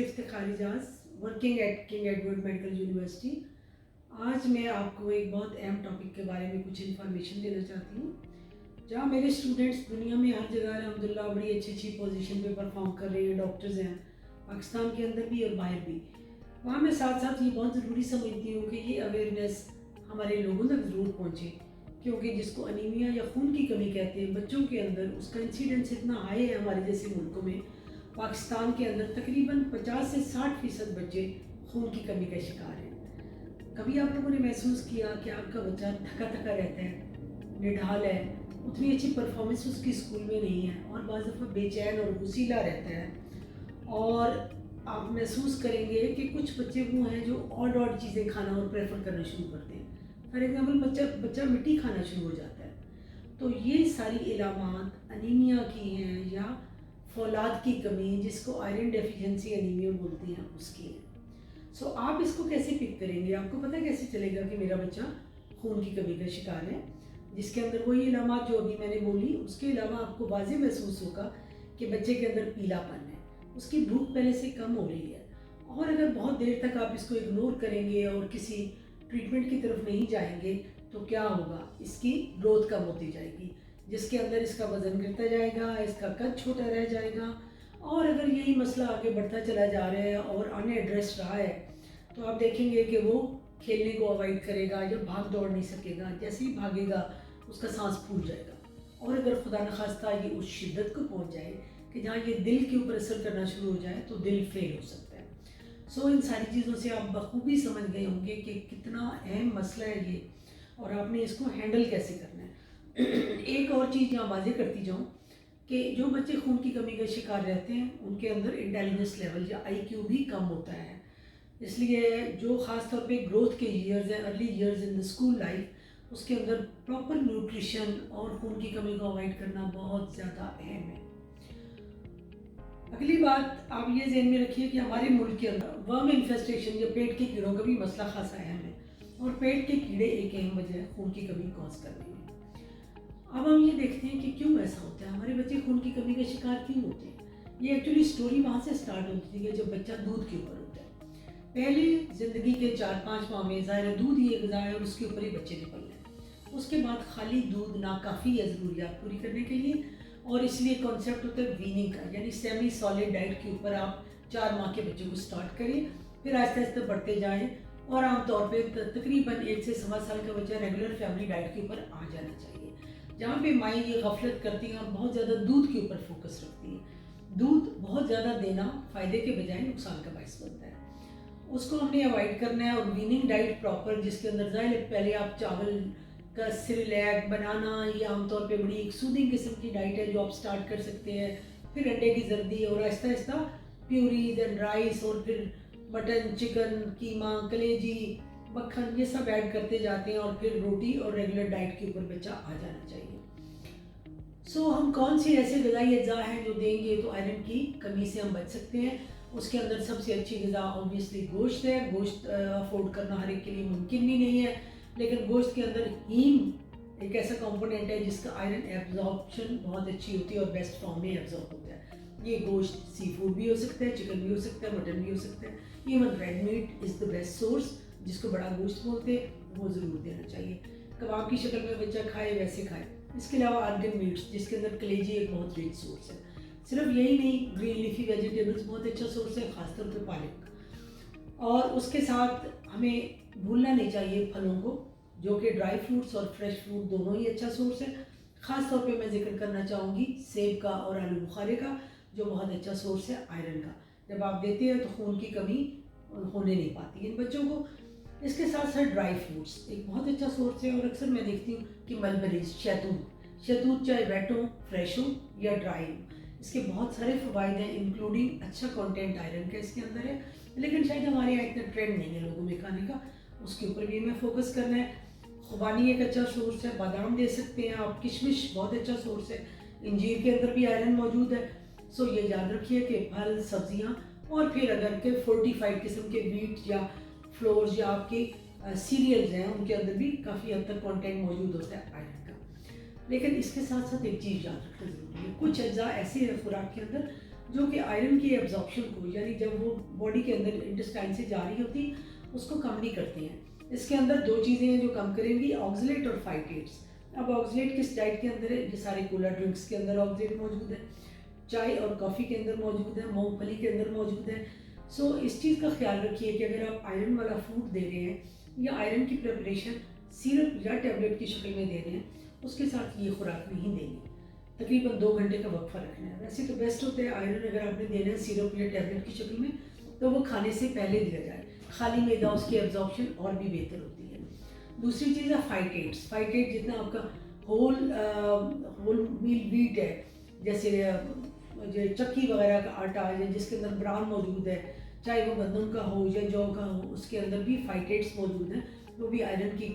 Iftikhar Ejaz working at king Edward medical university. आज मैं आपको एक बहुत अहम टॉपिक के बारे में कुछ इन्फॉर्मेशन देना चाहती हूँ। जहाँ मेरे स्टूडेंट्स दुनिया में हर जगह अल्हम्दुलिल्लाह बड़ी अच्छी अच्छी पोजीशन पे परफॉर्म कर रहे हैं, डॉक्टर्स हैं पाकिस्तान के अंदर भी और बाहर भी। वहाँ मैं साथ साथ ये बहुत ज़रूरी समझती हूँ कि ये अवेयरनेस हमारे लोगों तक ज़रूर पहुँचे, क्योंकि जिसको अनीमिया या खून की कमी कहते हैं बच्चों के अंदर, उसका इंसिडेंस इतना हाई है हमारे जैसे मुल्कों में। पाकिस्तान के अंदर तकरीबन 50 से 60% बच्चे खून की कमी का शिकार हैं। कभी आप लोगों ने महसूस किया कि आपका बच्चा थका थका रहता है, निढाल है, उतनी अच्छी परफॉर्मेंस उसकी स्कूल में नहीं है और बाज़ दफ़ा बेचैन और गुस्सीला रहता है। और आप महसूस करेंगे कि कुछ बच्चे वो हैं जो ऑड ऑड चीज़ें खाना और प्रेफर करना शुरू करते हैं। फॉर एग्ज़ाम्पल बच्चा मिट्टी खाना शुरू हो जाता है। तो ये सारी इलामात अनीमिया की हैं या फौलाद की कमी, जिसको आयरन डेफिशिएंसी एनीमिया बोलते हैं, उसकी है। सो आप इसको कैसे पिक करेंगे? आपको पता कैसे चलेगा कि मेरा बच्चा खून की कमी का शिकार है? जिसके अंदर वही इलामात जो अभी मैंने बोली, उसके अलावा आपको वाज़ेह महसूस होगा कि बच्चे के अंदर पीलापन है, उसकी भूख पहले से कम हो रही है। और अगर बहुत देर तक आप इसको इग्नोर करेंगे और किसी ट्रीटमेंट की तरफ नहीं जाएंगे तो क्या होगा? इसकी ग्रोथ कम होती जाएगी, जिसके अंदर इसका वज़न गिरता जाएगा, इसका कद छोटा रह जाएगा। और अगर यही मसला आगे बढ़ता चला जा रहा है और अनएड्रेस रहा है तो आप देखेंगे कि वो खेलने को अवॉइड करेगा या भाग दौड़ नहीं सकेगा। जैसे ही भागेगा उसका सांस फूल जाएगा। और अगर खुदा न खास्ता ये उस शिद्दत को पहुंच जाए कि जहाँ ये दिल के ऊपर असर करना शुरू हो जाए तो दिल फेल हो सकता है। सो इन सारी चीज़ों से आप बखूबी समझ गए होंगे कि कितना अहम मसला है ये और आपने इसको हैंडल कैसे करना है। एक और चीज़ यहाँ वाज़ेह करती जाऊँ कि जो बच्चे खून की कमी का शिकार रहते हैं उनके अंदर इंटेलिजेंस लेवल या IQ भी कम होता है। इसलिए जो ख़ास तौर पे ग्रोथ के ईयर्स हैं, early years in the school life, उसके अंदर प्रॉपर न्यूट्रिशन और खून की कमी को अवॉइड करना बहुत ज़्यादा अहम है। अगली बात आप ये ज़हन में रखिए कि हमारे मुल्क के अंदर वर्म इन्फेस्टेशन या पेट के कीड़ों का भी मसला खासा अहम है और पेट के कीड़े एक अहम वजह है खून की कमी कॉज करने में। अब हम ये देखते हैं कि क्यों ऐसा होता है, हमारे बच्चे खून की कमी का शिकार क्यों होते हैं। ये एक्चुअली स्टोरी वहाँ से स्टार्ट होती है जब बच्चा दूध के ऊपर होता है। पहले ज़िंदगी के 4-5 माह में ज़ाहिर दूध ही एक ग़िज़ा है और उसके ऊपर ही बच्चे निकल रहे हैं। उसके बाद खाली दूध नाकाफ़ी है ज़रूरियात पूरी करने के लिए, और इसलिए कॉन्सेप्ट होता है वीनिंग का, यानी सेमी सॉलिड डाइट के ऊपर आप 4 माह के बच्चों को स्टार्ट करें, फिर आहिस्ता आहिस्ता बढ़ते जाएँ और आमतौर पर तकरीबन 1 से सवा साल का बच्चा रेगुलर फैमिली डाइट के ऊपर आ जाना चाहिए, जहाँ पे माएँ ये गफलत करती हैं और बहुत ज़्यादा दूध के ऊपर फोकस रखती हैं। दूध बहुत ज़्यादा देना फ़ायदे के बजाय नुकसान का बायस बनता है, उसको हमने अवॉइड करना है। और वीनिंग डाइट प्रॉपर, जिसके अंदर ज़ाहिर पहले आप चावल का सिरलैक बनाना, ये आमतौर पे बड़ी एक सूदिंग किस्म की डाइट है जो आप स्टार्ट कर सकते हैं। फिर अंडे की जर्दी और Aahista Aahista puree, then rice और फिर मटन, चिकन, कीमा, कलेजी, मक्खन, ये सब ऐड करते जाते हैं और फिर रोटी और रेगुलर डाइट के ऊपर बच्चा आ जाना चाहिए। सो हम कौन सी ऐसे ग़िज़ाई अज्जा हैं जो देंगे तो आयरन की कमी से हम बच सकते हैं। उसके अंदर सबसे अच्छी ग़िज़ा ऑब्वियसली गोश्त है। गोश्त अफोर्ड करना हर एक के लिए मुमकिन भी नहीं है, लेकिन गोश्त के अंदर हीम एक ऐसा कंपोनेंट है जिसका आयरन एब्जॉर्प्शन बहुत अच्छी होती है और बेस्ट फॉर्म में एब्जॉर्ब होता है। ये गोश्त सी फूड भी हो सकता है, चिकन भी हो सकता है, मटन भी हो सकता है। Even red meat is the best source, जिसको बड़ा गोश्त बोलते हैं, वो ज़रूर देना चाहिए। कबाब की शक्ल में बच्चा खाए वैसे खाए। इसके अलावा आर्गन मीट्स, जिसके अंदर कलेजी एक बहुत रिच सोर्स है। सिर्फ यही नहीं, ग्रीन लीफी वेजिटेबल्स बहुत अच्छा सोर्स है, ख़ासतौर पर पालक। और उसके साथ हमें भूलना नहीं चाहिए फलों को, जो कि ड्राई फ्रूट्स और फ्रेश फ्रूट दोनों ही अच्छा सोर्स है। ख़ास तौर पे मैं जिक्र करना चाहूँगी सेब का और आलू बुखारे का, जो बहुत अच्छा सोर्स है आयरन का। जब आप देते हैं तो खून की कमी होने नहीं पाती इन बच्चों को। इसके साथ साथ ड्राई फ्रूट्स एक बहुत अच्छा सोर्स है, और अक्सर मैं देखती हूँ कि मलबरीज, शहतूत चाहे वेट हो, फ्रेश हो या ड्राई हो, इसके बहुत सारे फ़वाइद हैं, इंक्लूडिंग अच्छा कंटेंट आयरन का इसके अंदर है। लेकिन शायद हमारे यहाँ इतना ट्रेंड नहीं है लोगों में खाने का, उसके ऊपर भी हमें फोकस करना है। खुबानी एक अच्छा सोर्स है, बादाम दे सकते हैं आप, किशमिश बहुत अच्छा सोर्स है, इंजीर के अंदर भी आयरन मौजूद है। सो ये याद रखिए कि फल, सब्जियाँ, और फिर अगर के फोर्टिफाइड किस्म के वीट या फ्लोर्स या आपके सीरियल्स हैं, उनके अंदर भी काफ़ी हद तक कंटेंट मौजूद होता है आयरन का। लेकिन इसके साथ साथ एक चीज़ याद रखना ज़रूरी है, कुछ अज्जा ऐसे हैं खुराक के अंदर जो कि आयरन की एब्जॉर्प्शन को, यानी जब वो बॉडी के अंदर इंटेस्टाइन से जा रही होती उसको कम नहीं करती हैं। इसके अंदर दो चीज़ें हैं जो कम करेंगी, ऑक्सलेट और फाइटेट्स। अब ऑक्सलेट किस डाइट के अंदर है? ये सारे कूलर ड्रिंक्स के अंदर ऑक्सलेट मौजूद है, चाय और कॉफ़ी के अंदर मौजूद है, मूंगफली के अंदर मौजूद है। सो इस चीज़ का ख्याल रखिए कि अगर आप आयरन वाला फूड दे रहे हैं या आयरन की प्रिपरेशन सिरप या टैबलेट की शक्ल में दे रहे हैं, उसके साथ ये खुराक नहीं देनी। तकरीबन 2 घंटे का वक्फा रखना है। वैसे तो बेस्ट होता है आयरन अगर आपने देना है सिरप या टैबलेट की शक्ल में, तो वो खाने से पहले दिया जाए, खाली मैदा उसकी एब्जॉर्प्शन और भी बेहतर होती है। दूसरी चीज़ है फाइटेट्स। फाइटेट जितना आपका होल मील वीट है, जैसे जो चक्की वगैरह का आटा या जिसके अंदर ब्राउन मौजूद है, चाहे वो गंदम का हो या जौ का हो, उसके अंदर भी फाइटेट्स मौजूद हैं, वो भी आयरन की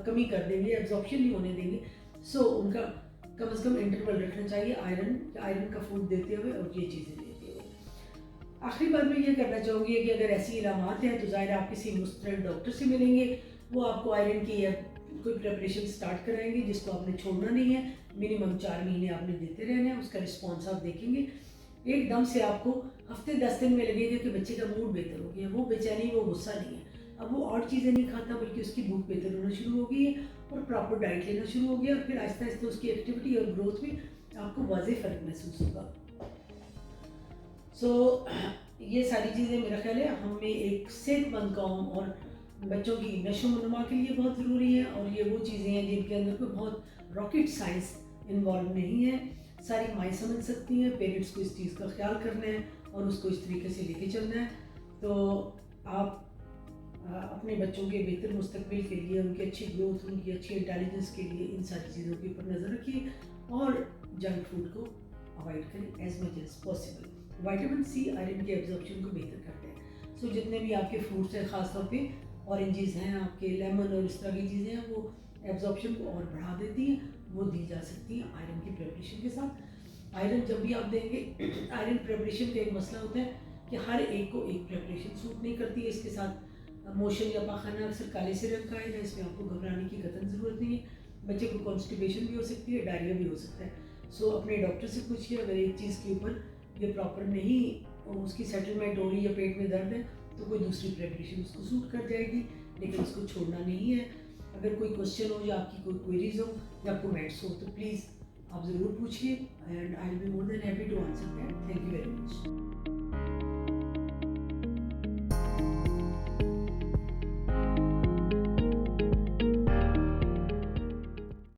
कमी कर देंगे, एब्जॉर्प्शन नहीं होने देंगे। सो उनका कम से कम इंटरवल रखना चाहिए आयरन का फूड देते हुए और ये चीज़ें देते हुए। आखिरी बात मैं ये करना चाहूँगी कि अगर ऐसी इलामात हैं तो ज़ाहिर आप किसी मुस्तरद डॉक्टर से मिलेंगे, वो आपको आयरन की कोई प्रिपरेशन स्टार्ट कराएंगे जिसको आपने छोड़ना नहीं है। मिनिमम 4 महीने आपने देते रहना है, उसका रिस्पॉन्स आप देखेंगे। एकदम से आपको हफ्ते 10 दिन में लगेगा कि बच्चे का मूड बेहतर हो गया, वो बेचैनी, वो गुस्सा नहीं है, अब वो और चीज़ें नहीं खाता बल्कि उसकी भूख बेहतर होना शुरू हो गई है और प्रॉपर डाइट लेना शुरू हो गया, और फिर आहिस्ता आहिस्ता उसकी एक्टिविटी और ग्रोथ में आपको वाज़ेह फ़र्क महसूस होगा। सो ये सारी चीज़ें मेरा ख्याल है हमें एक सेहतमंद कौम और बच्चों की नशो-नुमा के लिए बहुत ज़रूरी है, और ये वो चीज़ें हैं जिनके अंदर कोई बहुत रॉकेट साइंस इन्वॉल्व नहीं है। सारी माएँ समझ सकती हैं, पेरेंट्स को इस चीज़ का ख्याल करना है और उसको इस तरीके से लेके चलना है। तो आप अपने बच्चों के बेहतर मुस्तकबिल के लिए, उनकी अच्छी ग्रोथ, उनकी अच्छी इंटेलिजेंस के लिए इन सारी चीज़ों के ऊपर नज़र रखिए और जंक फूड को अवॉइड करें as much as possible. Vitamin C iron के एब्जॉर्प्शन को बेहतर करते हैं। सो जितने भी आपके फ्रूट्स हैं, ख़ासतौर पे ऑरेंजेस हैं, आपके लेमन और इस तरह की चीज़ें हैं, वो एब्जॉर्प्शन को और बढ़ा देती हैं, वो दी जा सकती हैं आयरन की प्रिपरेशन के साथ। आयरन जब भी आप देंगे आयरन प्रिपरेशन का एक मसला होता है कि हर एक को एक प्रिपरेशन सूट नहीं करती है। इसके साथ मोशन या पाखाना अक्सर काले से रंग का आएगा, इसमें आपको घबराने की कतई ज़रूरत नहीं है। बच्चे को कॉन्स्टिपेशन भी हो सकती है, डायरिया भी हो सकता है। सो अपने डॉक्टर से पूछिए, अगर एक चीज़ के ऊपर ये प्रॉपर नहीं उसकी सेटलमेंट हो रही है, पेट में दर्द है, तो कोई दूसरी प्रिपरेशन उसको सूट कर जाएगी, लेकिन उसको छोड़ना नहीं है। अगर कोई क्वेश्चन हो या आपकी कोई क्वेरीज हो या कमेंट्स हो तो प्लीज़ आप ज़रूर पूछिए, and I will be more than happy to answer that. Thank you very much.